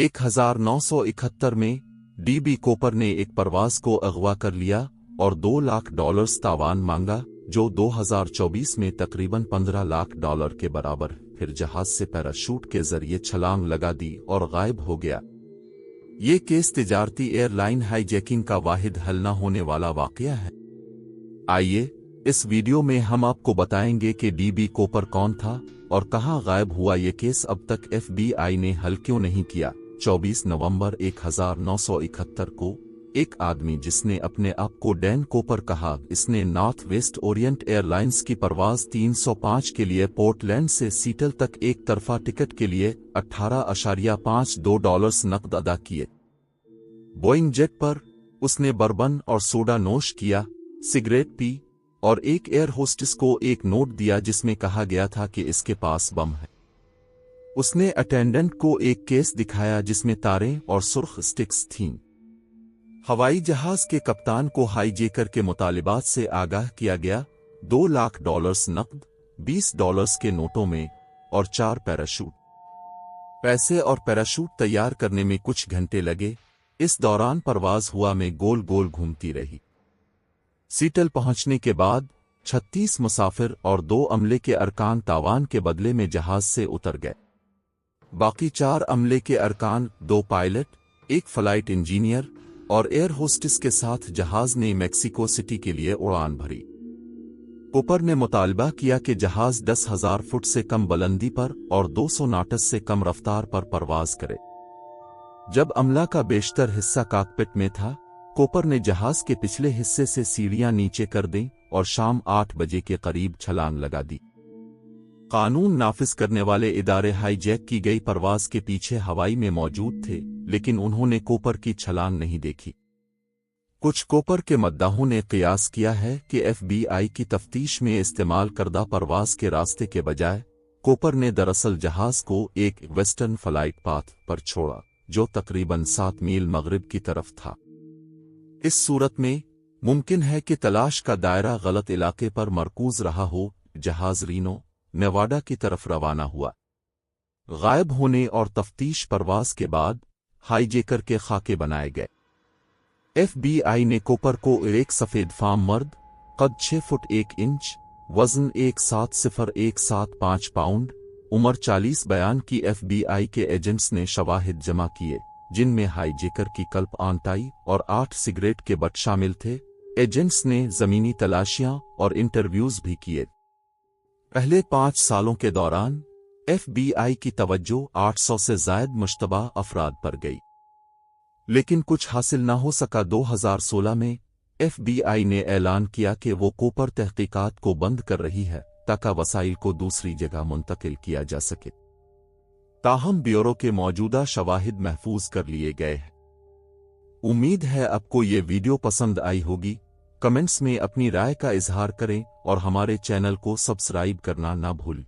1971 में dB Cooper ने एक परवाज को अगवा कर लिया और $2 लाख तावान मांगा, जो 2024 में तकरीबन $15 लाख के बराबर। फिर जहाज से पैराशूट के जरिए छलांग लगा दी और गायब हो गया। ये केस तिजारती एयरलाइन हाईजैकिंग का वाहिद हल न होने वाला वाकया है। आइए इस वीडियो में हम आपको बताएंगे कि डीबी कूपर कौन था और कहां गायब हुआ। ये केस अब तक FBI ने हल क्यों नहीं किया। 24 नवंबर 1971 को एक आदमी जिसने अपने आप को डैन कूपर कहा, इसने नॉर्थ वेस्ट ओरिएंट एयरलाइंस की परवाज 305 के लिए पोर्टलैंड से सीटल तक एक तरफा टिकट के लिए $18.52 नकद अदा किए। बोइंग जेट पर उसने बर्बन और सोडा नोश किया, सिगरेट पी और एक एयर होस्टेस को एक नोट दिया जिसमें कहा गया था कि इसके पास बम है। उसने अटेंडेंट को एक केस दिखाया जिसमें तारें और सुर्ख स्टिक्स थीं। हवाई जहाज के कप्तान को हाईजैकर के मुतालिबात से आगाह किया गया। $2 लाख नकद, $20 के नोटों में और 4 पैराशूट। पैसे और पैराशूट तैयार करने में कुछ घंटे लगे। इस दौरान परवाज हुआ में गोल गोल घूमती रही। सीटल पहुंचने के बाद 36 मुसाफिर और 2 अमले के अरकान तावान के बदले में जहाज से उतर गए। बाकी 4 अमले के अरकान, 2 पायलट, 1 फ्लाइट इंजीनियर और एयर होस्टेस के साथ जहाज ने मैक्सिको सिटी के लिए उड़ान भरी। कूपर ने मुतालबा किया कि जहाज 10,000 फुट से कम बुलंदी पर और 200 नॉट्स से कम रफ्तार पर परवाज करे। जब अमला का बेशतर हिस्सा कॉकपिट में था, कूपर ने जहाज के पिछले हिस्से से सीढ़ियां नीचे कर दी और शाम 8 बजे के करीब छलांग लगा दी। कानून नाफिज करने वाले इदारे हाईजैक की गई परवाज के पीछे हवाई में मौजूद थे, लेकिन उन्होंने कूपर की छलांग नहीं देखी। कुछ कूपर के मद्दाहों ने कयास किया है कि FBI की तफ्तीश में इस्तेमाल करदा परवाज के रास्ते के बजाय कूपर ने दरअसल जहाज को एक वेस्टर्न फ्लाइट पाथ पर छोड़ा, जो तकरीबन 7 मील मगरिब की तरफ था। इस सूरत में मुमकिन है कि तलाश का दायरा गलत इलाके पर मरकूज रहा हो। जहाज रीनो, नेवाडा की तरफ रवाना हुआ। गायब होने और तफ्तीश परवाज के बाद हाईजैकर के खाके बनाए गए। FBI ने कूपर को एक सफेद फार्म मर्द, कद 6 फुट 1 इंच, वजन 170,175 पाउंड, उम्र 40 बयान की। FBI के एजेंट्स ने शवाहिद जमा किए, जिनमें हाईजैकर की कल्प आंटाई और 8 सिगरेट के बट शामिल थे। एजेंट्स ने जमीनी तलाशियां और इंटरव्यूज भी किए। पहले 5 सालों के दौरान FBI की तवज्जो 800 से जायद मुश्तबा अफराद पर गई, लेकिन कुछ हासिल न हो सका। 2016 में FBI ने ऐलान किया कि वो कूपर तहकीकात को बंद कर रही है ताकि वसाइल को दूसरी जगह मुंतकिल किया जा सके। ताहम ब्यूरो के मौजूदा शवाहिद महफूज कर लिए गए हैं। उम्मीद है आपको ये वीडियो पसंद आई होगी। कमेंट्स में अपनी राय का इजहार करें और हमारे चैनल को सब्सक्राइब करना ना भूलें।